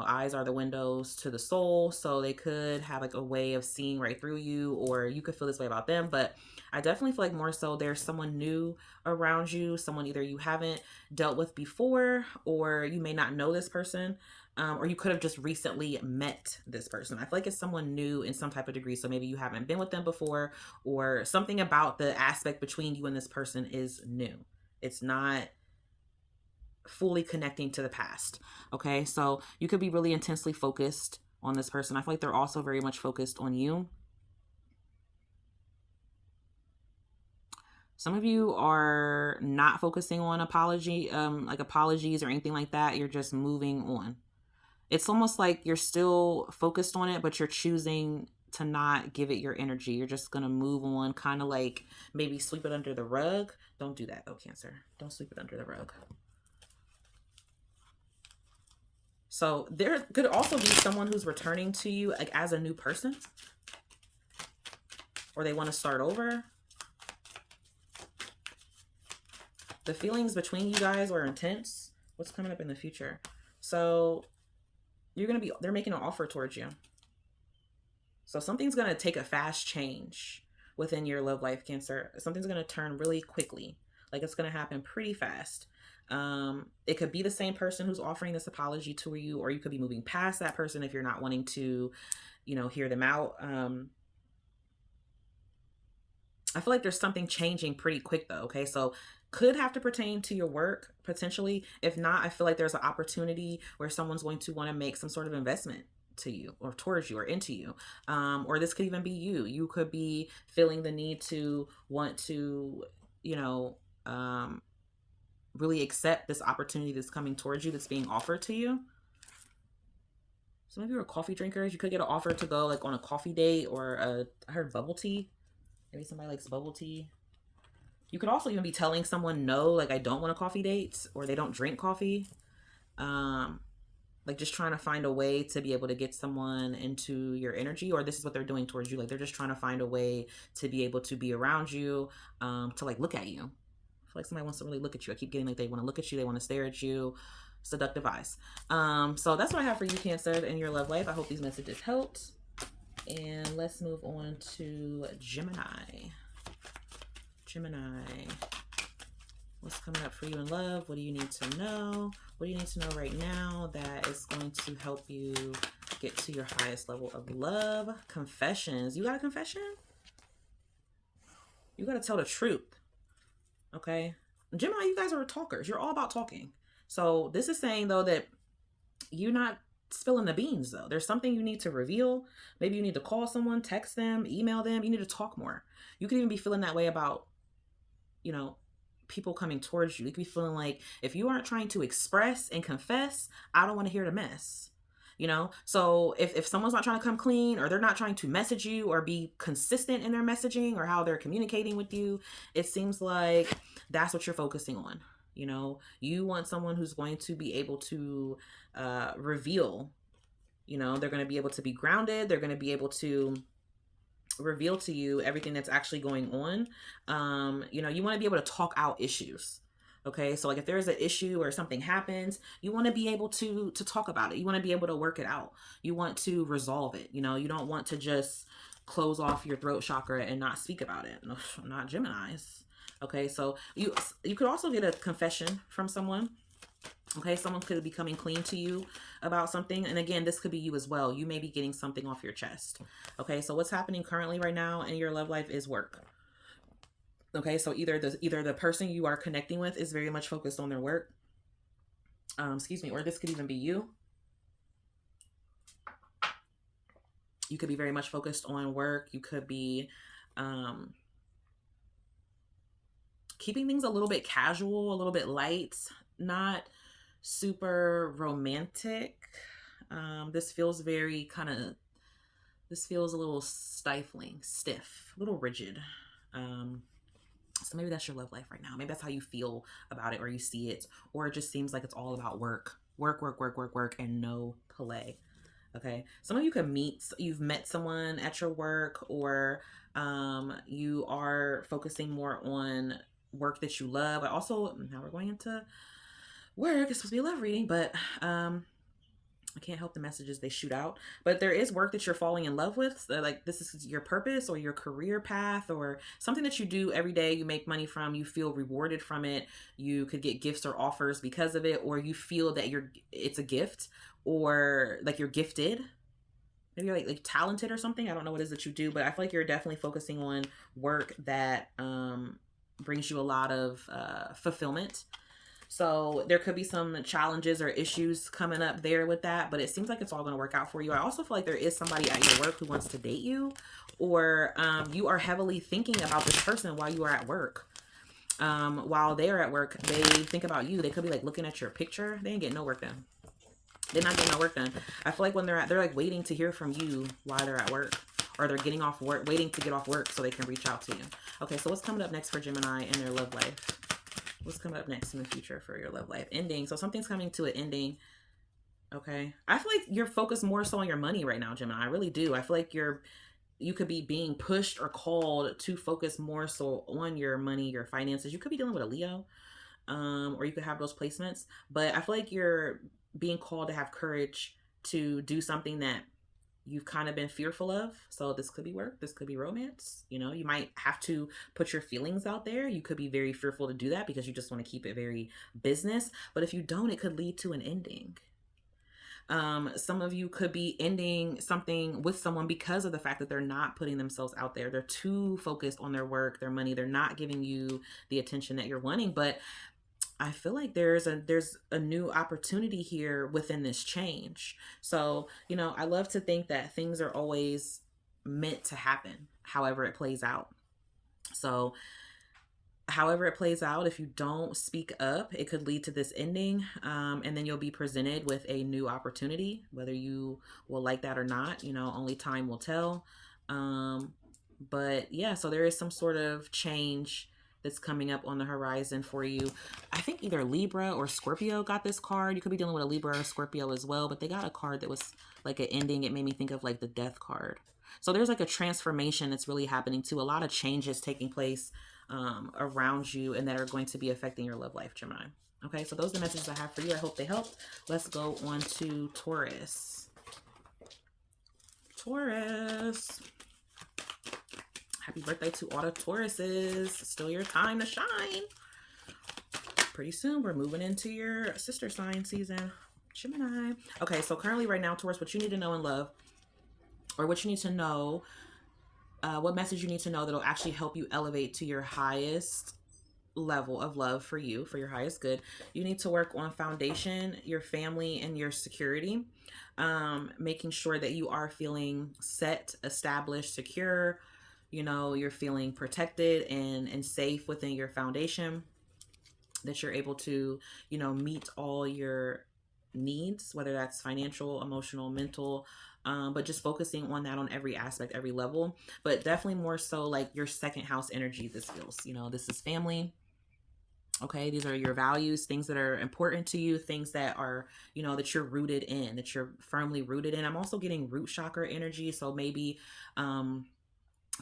eyes are the windows to the soul. So they could have like a way of seeing right through you, or you could feel this way about them. But I definitely feel like more so there's someone new around you, someone either you haven't dealt with before, or you may not know this person, or you could have just recently met this person. I feel like it's someone new in some type of degree. So maybe you haven't been with them before, or something about the aspect between you and this person is new. It's not fully connecting to the past. Okay, so you could be really intensely focused on this person. I feel like they're also very much focused on you. Some of you are not focusing on apologies or anything like that. You're just moving on. It's almost like you're still focused on it, but you're choosing to not give it your energy. You're just going to move on, kind of like maybe sweep it under the rug. Don't do that though, Cancer. Don't sweep it under the rug. So there could also be someone who's returning to you like as a new person, or they want to start over. The feelings between you guys are intense. What's coming up in the future? So they're making an offer towards you. So something's going to take a fast change within your love life, Cancer. Something's going to turn really quickly. Like it's going to happen pretty fast. It could be the same person who's offering this apology to you, or you could be moving past that person if you're not wanting to, hear them out. I feel like there's something changing pretty quick though. Okay. So could have to pertain to your work potentially. If not, I feel like there's an opportunity where someone's going to want to make some sort of investment to you or towards you or into you. Or this could even be you. You could be feeling the need to want to, really accept this opportunity that's coming towards you, that's being offered to you. Some of you are coffee drinkers. You could get an offer to go like on a coffee date, or I heard bubble tea. Maybe somebody likes bubble tea. You could also even be telling someone no, like I don't want a coffee date, or they don't drink coffee. Like just trying to find a way to be able to get someone into your energy, or this is what they're doing towards you. Like they're just trying to find a way to be able to be around you, to like look at you. I feel like somebody wants to really look at you. I keep getting like they want to look at you, they want to stare at you. Seductive eyes. So that's what I have for you, Cancer, in your love life. I hope these messages helped. And let's move on to Gemini. Gemini, what's coming up for you in love? What do you need to know? What do you need to know right now that is going to help you get to your highest level of love? Confessions. You got a confession? You got to tell the truth. Okay? Gemini, you guys are talkers. You're all about talking. So this is saying, though, that you're not spilling the beans, though. There's something you need to reveal. Maybe you need to call someone, text them, email them. You need to talk more. You could even be feeling that way about, people coming towards you. You could be feeling like if you aren't trying to express and confess, I don't want to hear the mess. you know? So if someone's not trying to come clean, or they're not trying to message you or be consistent in their messaging or how they're communicating with you, it seems like that's what you're focusing on. You know, you want someone who's going to be able to reveal, you know, they're going to be able to be grounded. They're going to be able to reveal to you everything that's actually going on. You know, you want to be able to talk out issues. Okay, so like if there's an issue or something happens, you want to be able to talk about it. You want to be able to work it out. You want to resolve it. You know, you don't want to just close off your throat chakra and not speak about it. No, not Geminis. Okay, so you could also get a confession from someone. Okay, someone could be coming clean to you about something. And again, this could be you as well. You may be getting something off your chest. Okay, so what's happening currently right now in your love life is work. Okay, so either the person you are connecting with is very much focused on their work. Excuse me, or this could even be you. You could be very much focused on work. You could be keeping things a little bit casual, a little bit light, not super romantic. This feels very this feels a little stifling, stiff, a little rigid. So maybe that's your love life right now. Maybe that's how you feel about it, or you see it, or it just seems like it's all about work, and no play. Okay. Some of you you've met someone at your work, or you are focusing more on work that you love. I also, now we're going into work. It's supposed to be a love reading, but I can't help the messages they shoot out. But there is work that you're falling in love with. So like this is your purpose or your career path or something that you do every day. You make money from, you feel rewarded from it. You could get gifts or offers because of it, or you feel that it's a gift, or like you're gifted. Maybe you're like talented or something. I don't know what it is that you do, but I feel like you're definitely focusing on work that brings you a lot of fulfillment. So there could be some challenges or issues coming up there with that, but it seems like it's all going to work out for you. I also feel like there is somebody at your work who wants to date you, or you are heavily thinking about this person while you are at work. While they're at work, they think about you. They could be like looking at your picture. They ain't getting no work done. They're not getting no work done. I feel like when they're like waiting to hear from you while they're at work, or they're getting off work, waiting to get off work so they can reach out to you. Okay, so what's coming up next for Gemini in their love life? What's coming up next in the future for your love life? Ending. So something's coming to an ending. Okay. I feel like you're focused more so on your money right now, Gemini. I really do. I feel like you could be being pushed or called to focus more so on your money, your finances. You could be dealing with a Leo, or you could have those placements. But I feel like you're being called to have courage to do something that you've kind of been fearful of. So this could be work, this could be romance. You know, you might have to put your feelings out there. You could be very fearful to do that because you just want to keep it very business. But if you don't, it could lead to an ending. Some of you could be ending something with someone because of the fact that they're not putting themselves out there. They're too focused on their work, their money. They're not giving you the attention that you're wanting. But I feel like there's a new opportunity here within this change. So, you know, I love to think that things are always meant to happen, however it plays out. So, however it plays out, if you don't speak up, it could lead to this ending. And then you'll be presented with a new opportunity, whether you will like that or not, you know, only time will tell. But yeah, so there is some sort of change that's coming up on the horizon for you. I think either Libra or Scorpio got this card. You could be dealing with a Libra or Scorpio as well, but they got a card that was like an ending. It made me think of like the death card. So there's like a transformation that's really happening too. A lot of changes taking place around you and that are going to be affecting your love life, Gemini. Okay, so those are the messages I have for you. I hope they helped. Let's go on to Taurus. Taurus. Happy birthday to all the Tauruses. Still your time to shine. Pretty soon, we're moving into your sister sign season, Gemini. Okay, so currently right now, Taurus, what you need to know in love, or what you need to know, what message you need to know that'll actually help you elevate to your highest level of love for you, for your highest good. You need to work on foundation, your family, and your security. Making sure that you are feeling set, established, secure. You know, you're feeling protected and safe within your foundation, that you're able to, you know, meet all your needs, whether that's financial, emotional, mental, but just focusing on that on every aspect, every level. But definitely more so like your second house energy, this feels, this is family. Okay, these are your values, things that are important to you, things that are, that you're rooted in, that you're firmly rooted in. I'm also getting root chakra energy. So maybe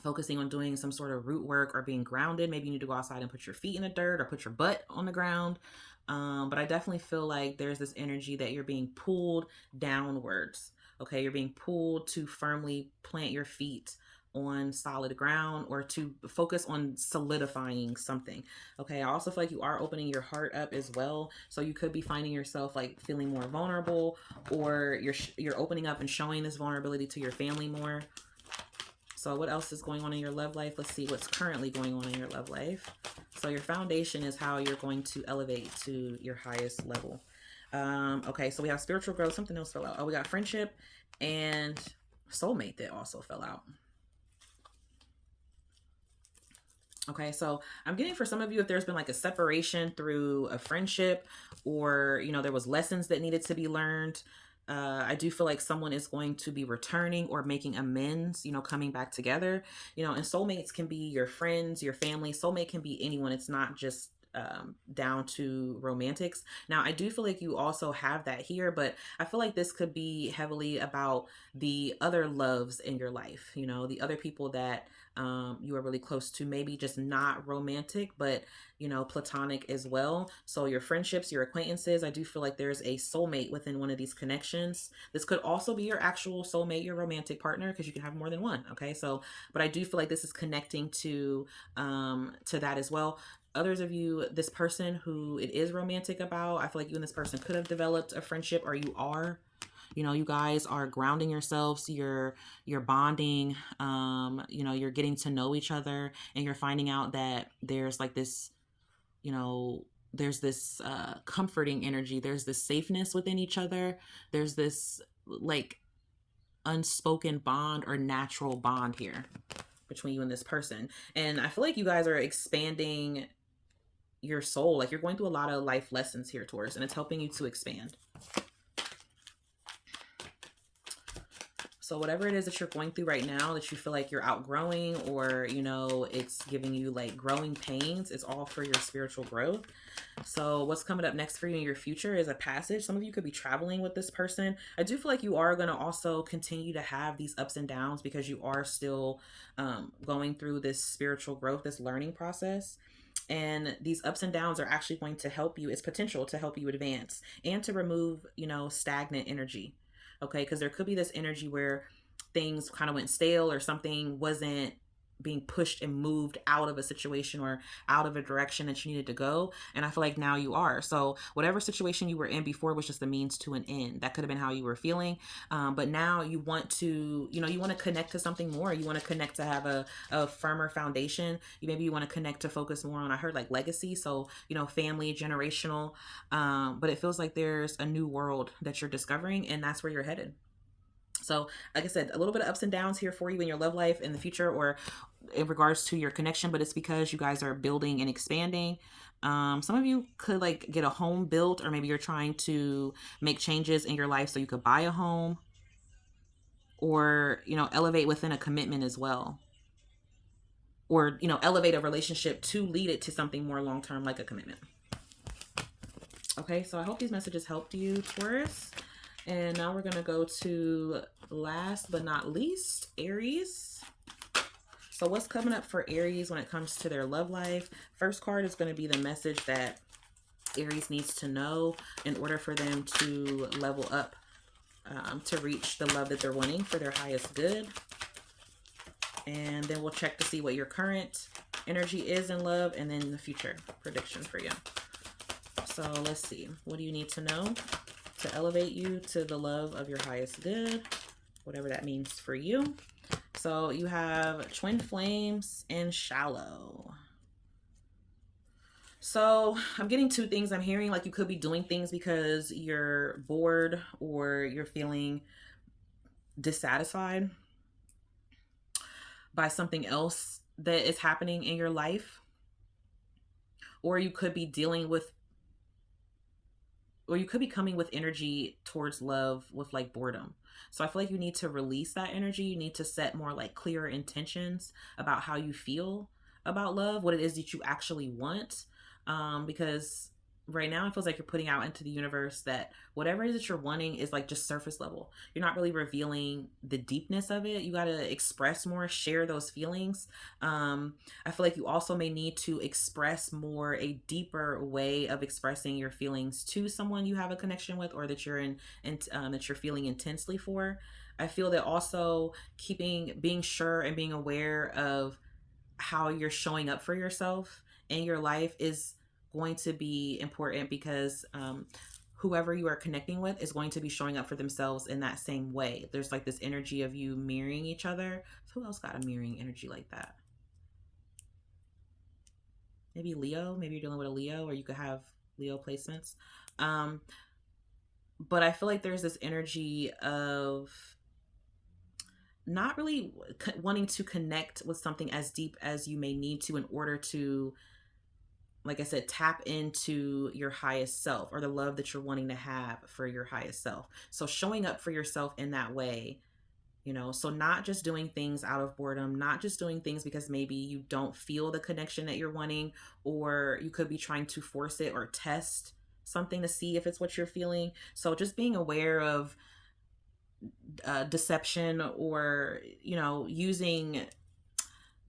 focusing on doing some sort of root work or being grounded. Maybe you need to go outside and put your feet in the dirt or put your butt on the ground. But I definitely feel like there's this energy that you're being pulled downwards. Okay, you're being pulled to firmly plant your feet on solid ground or to focus on solidifying something. Okay, I also feel like you are opening your heart up as well. So you could be finding yourself like feeling more vulnerable, or you're opening up and showing this vulnerability to your family more. So what else is going on in your love life? Let's see what's currently going on in your love life. So your foundation is how you're going to elevate to your highest level. Okay, so we have spiritual growth. Something else fell out. Oh, we got friendship and soulmate that also fell out. Okay, so I'm getting for some of you, if there's been like a separation through a friendship, or, there was lessons that needed to be learned. I do feel like someone is going to be returning or making amends, coming back together, and soulmates can be your friends, your family. Soulmate can be anyone. It's not just down to romantics. Now, I do feel like you also have that here, but I feel like this could be heavily about the other loves in your life, the other people that you are really close to, maybe just not romantic, but platonic as well. So your friendships, your acquaintances, I do feel like there's a soulmate within one of these connections. This could also be your actual soulmate, your romantic partner, because you can have more than one. Okay, so but I do feel like this is connecting to that as well. Others of you, this person who it is romantic about, I feel like you and this person could have developed a friendship, or you are. You guys are grounding yourselves, you're bonding, you're getting to know each other, and you're finding out that there's like this, there's this comforting energy, there's this safeness within each other, there's this like unspoken bond or natural bond here between you and this person. And I feel like you guys are expanding your soul, like you're going through a lot of life lessons here, Taurus, and it's helping you to expand. So whatever it is that you're going through right now that you feel like you're outgrowing, or, it's giving you like growing pains, it's all for your spiritual growth. So what's coming up next for you in your future is a passage. Some of you could be traveling with this person. I do feel like you are going to also continue to have these ups and downs because you are still going through this spiritual growth, this learning process. And these ups and downs are actually going to help you. It's potential to help you advance and to remove, stagnant energy. Okay, because there could be this energy where things kind of went stale, or something wasn't being pushed and moved out of a situation or out of a direction that you needed to go. And I feel like now you are. So whatever situation you were in before was just a means to an end. That could have been how you were feeling. But now you want to, you want to connect to something more. You want to connect to have a firmer foundation. Maybe you want to connect to focus more on, I heard like legacy. So, family, generational. But it feels like there's a new world that you're discovering, and that's where you're headed. So like I said, a little bit of ups and downs here for you in your love life in the future, or in regards to your connection, but it's because you guys are building and expanding. Some of you could like get a home built, or maybe you're trying to make changes in your life so you could buy a home, or, elevate within a commitment as well. Or, elevate a relationship to lead it to something more long-term, like a commitment. Okay, so I hope these messages helped you, Taurus. And now we're going to go to last but not least, Aries. So what's coming up for Aries when it comes to their love life? First card is going to be the message that Aries needs to know in order for them to level up, to reach the love that they're wanting for their highest good. And then we'll check to see what your current energy is in love, and then the future prediction for you. So let's see. What do you need to know to elevate you to the love of your highest good, whatever that means for you? So you have twin flames and shallow. So I'm getting two things. I'm hearing like you could be doing things because you're bored, or you're feeling dissatisfied by something else that is happening in your life. Or you could be dealing with or you could be coming with energy towards love with like boredom. So I feel like you need to release that energy. You need to set more like clearer intentions about how you feel about love, what it is that you actually want. Because right now it feels like you're putting out into the universe that whatever it is that you're wanting is like just surface level. You're not really revealing the deepness of it. You got to express more, share those feelings. I feel like you also may need to express more, a deeper way of expressing your feelings to someone you have a connection with, or that you're in, and that you're feeling intensely for. I feel that also being sure and being aware of how you're showing up for yourself in your life is going to be important, because whoever you are connecting with is going to be showing up for themselves in that same way. There's like this energy of you mirroring each other. So who else got a mirroring energy like that? Maybe Leo. Maybe you're dealing with a Leo, or you could have Leo placements. But I feel like there's this energy of not really wanting to connect with something as deep as you may need to in order to, like I said, tap into your highest self, or the love that you're wanting to have for your highest self. So showing up for yourself in that way, so not just doing things out of boredom, not just doing things because maybe you don't feel the connection that you're wanting, or you could be trying to force it or test something to see if it's what you're feeling. So just being aware of deception, or using,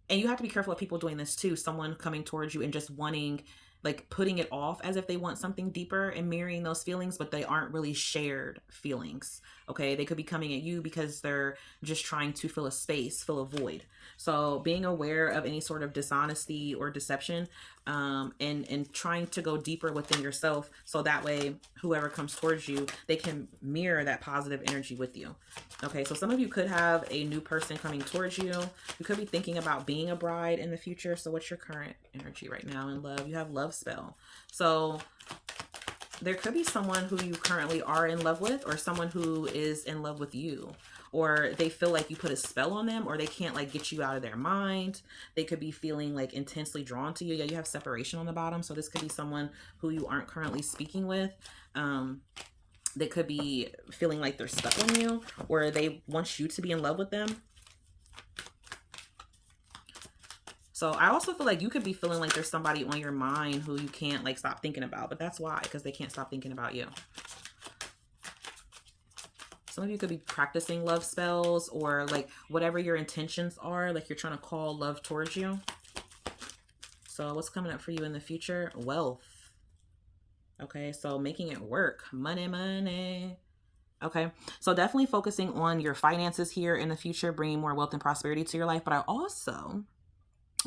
and you have to be careful of people doing this too, someone coming towards you and just wanting, like, putting it off as if they want something deeper and mirroring those feelings, but they aren't really shared feelings. Okay, they could be coming at you because they're just trying to fill a space, fill a void. So being aware of any sort of dishonesty or deception, and trying to go deeper within yourself, so that way whoever comes towards you, they can mirror that positive energy with you. Okay, so some of you could have a new person coming towards you. You could be thinking about being a bride in the future. So what's your current energy right now in love? You have love spell. So there could be someone who you currently are in love with, or someone who is in love with you, or they feel like you put a spell on them, or they can't like get you out of their mind. They could be feeling like intensely drawn to you. Yeah, you have separation on the bottom. So this could be someone who you aren't currently speaking with. They could be feeling like they're stuck on you, or they want you to be in love with them. So I also feel like you could be feeling like there's somebody on your mind who you can't like stop thinking about, but that's why, because they can't stop thinking about you. Some of you could be practicing love spells, or like whatever your intentions are, like you're trying to call love towards you. So what's coming up for you in the future? Wealth. Okay, so making it work. Money, money. Okay, so definitely focusing on your finances here in the future, bringing more wealth and prosperity to your life. But I also,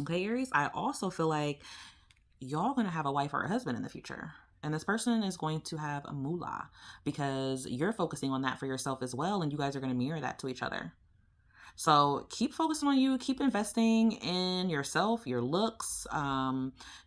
okay, Aries, I also feel like y'all gonna have a wife or a husband in the future. And this person is going to have a moolah, because you're focusing on that for yourself as well. And you guys are going to mirror that to each other. So keep focusing on you, keep investing in yourself, your looks,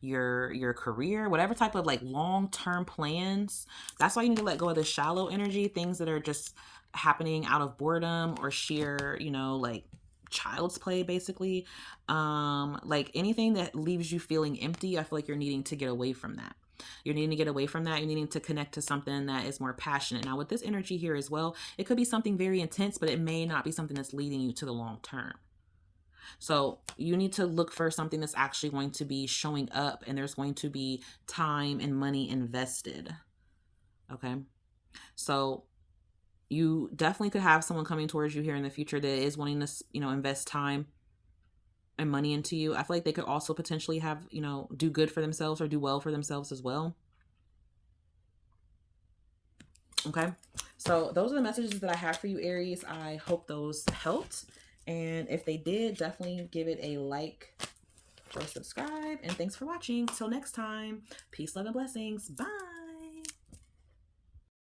your career, whatever type of like long-term plans. That's why you need to let go of the shallow energy, things that are just happening out of boredom or sheer, like child's play, basically. Like anything that leaves you feeling empty, I feel like you're needing to get away from that. You're needing to get away from that. You're needing to connect to something that is more passionate. Now, with this energy here as well, it could be something very intense, but it may not be something that's leading you to the long term. So you need to look for something that's actually going to be showing up, and there's going to be time and money invested. Okay. So you definitely could have someone coming towards you here in the future that is wanting to, invest time and money into you. I feel like they could also potentially have, do good for themselves or do well for themselves as well. Okay, so those are the messages that I have for you, Aries. I hope those helped. And if they did, definitely give it a like or subscribe. And thanks for watching. Till next time, peace, love, and blessings. Bye.